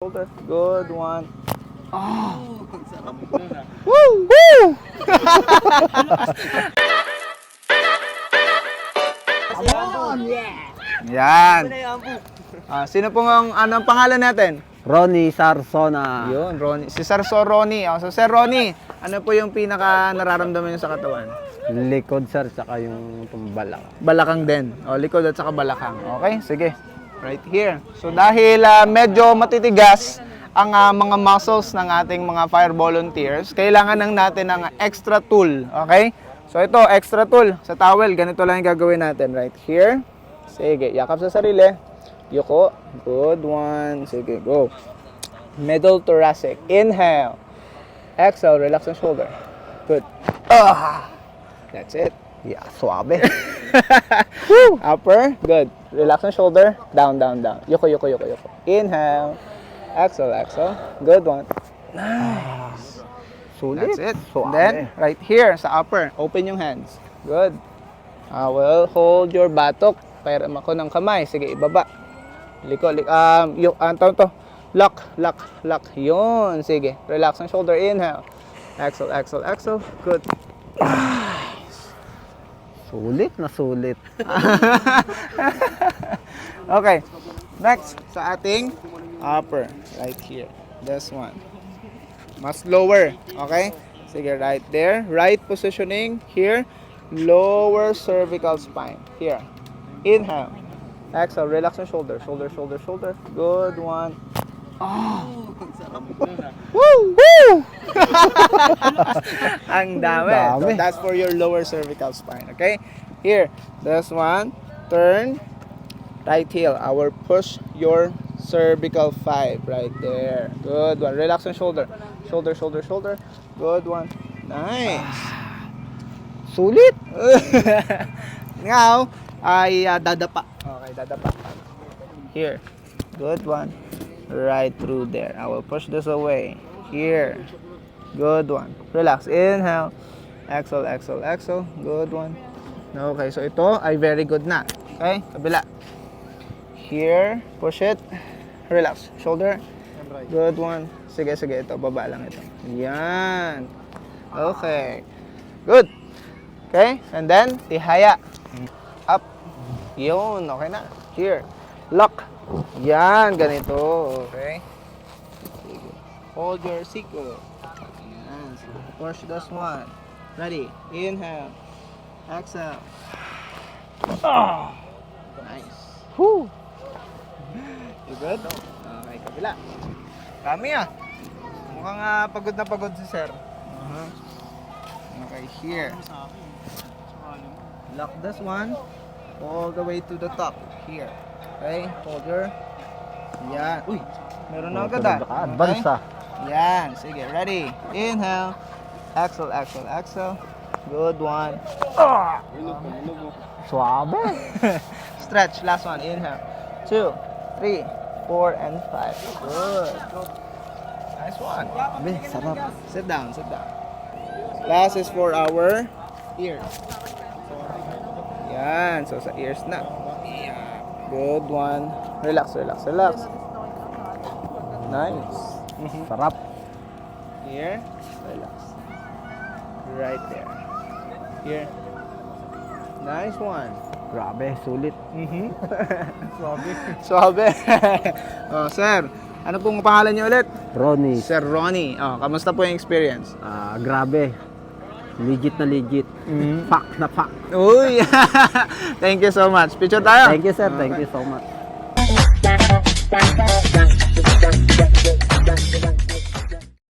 shoulder. Good one. Oh, sarap nun ah. Woo! Woo! Yan. Sino pong ang pangalan natin? Ronnie Sarsona. Yun, Ronnie. Si Sir Ronnie. So, Sir Ronnie, ano po yung pinaka nararamdaman niyo sa katawan? Likod sir, tsaka yung tumbalak. Balakang din. Likod at saka balakang. Okay, sige. Right here. So, dahil medyo matitigas ang mga muscles ng ating mga fire volunteers, kailangan lang natin ng extra tool. Okay? So, ito, extra tool. Sa towel, ganito lang yung gagawin natin. Right here. Sige, yakap sa sarili. Yuko. Good one. Sige, go. Middle thoracic. Inhale. Exhale, relax ang shoulder. Good. That's it. Yeah, suabe. Upper. Good. Relax ang shoulder. Down, down, down. Yuko, yuko, yuko, yuko. Inhale. Exhale, exhale. Good one. Nice. Sulit. That's it. Suabe. Then, right here sa upper, open yung hands. Good. I will hold your batok. Pairam ako ng kamay. Sige, ibaba. Liko, to. Lock, lock, lock. Yun. Sige. Relax ang shoulder. Inhale. Exhale, exhale, exhale. Good. Sulit na sulit. Okay. Next, sa ating upper. Right here. This one. Mas lower. Okay? Sige, right there. Right positioning. Here. Lower cervical spine. Here. Inhale. Exhale. Relax yung shoulder. Shoulder, shoulder, shoulder. Good one. Oh, sarap nun ah. Woo! Woo! Ang dami. Dami. So that's for your lower cervical spine. Okay? Here. This one. Turn. Right heel. I will push your cervical 5 right there. Good one. Relax on shoulder. Shoulder, shoulder, shoulder. Good one. Nice. Sulit. Now, ay dadapa. Okay, dadapa. Here. Good one. Right through there. I will push this away. Here. Good one. Relax. Inhale. Exhale, exhale, exhale. Good one. Okay, so ito ay very good na. Okay, kabila. Here. Push it. Relax. Shoulder. Good one. Sige, sige. Ito, baba lang ito. Yan. Okay. Good. Okay, and then, tihaya. Up. Yun, okay na. Here. Lock. Yan, ganito. Okay. Sige. Hold your siko. Yan. Push this one. Ready. Inhale. Exhale. Oh. Nice. Whew. You good? Okay, kabila. Kami mukhang pagod na pagod si sir. Okay, here. Lock this one all the way to the top. Here. Okay, hold your. Yan. Uy, meron na agad Advance Okay. Yan, sige, ready. Inhale. Exhale, exhale, exhale. Good one. Suabe. Stretch, last one. Inhale. 2, 3, 4, and 5. Good. Nice one. Be, sarap. Sit down, sit down. Last is for our ears. Yan. So, sa ears na. Yeah. Good one. Relax, relax, relax. Nice. Sarap. Here. Relax. Right there. Here. Nice one. Grabe, sulit. Suabe. Sir, ano pong pangalan niyo ulit? Ronnie. Sir Ronnie. Kamusta po yung experience? Grabe. Legit na legit. Fact na fact. Uy! Thank you so much. Picture tayo. Thank you sir, thank you so much.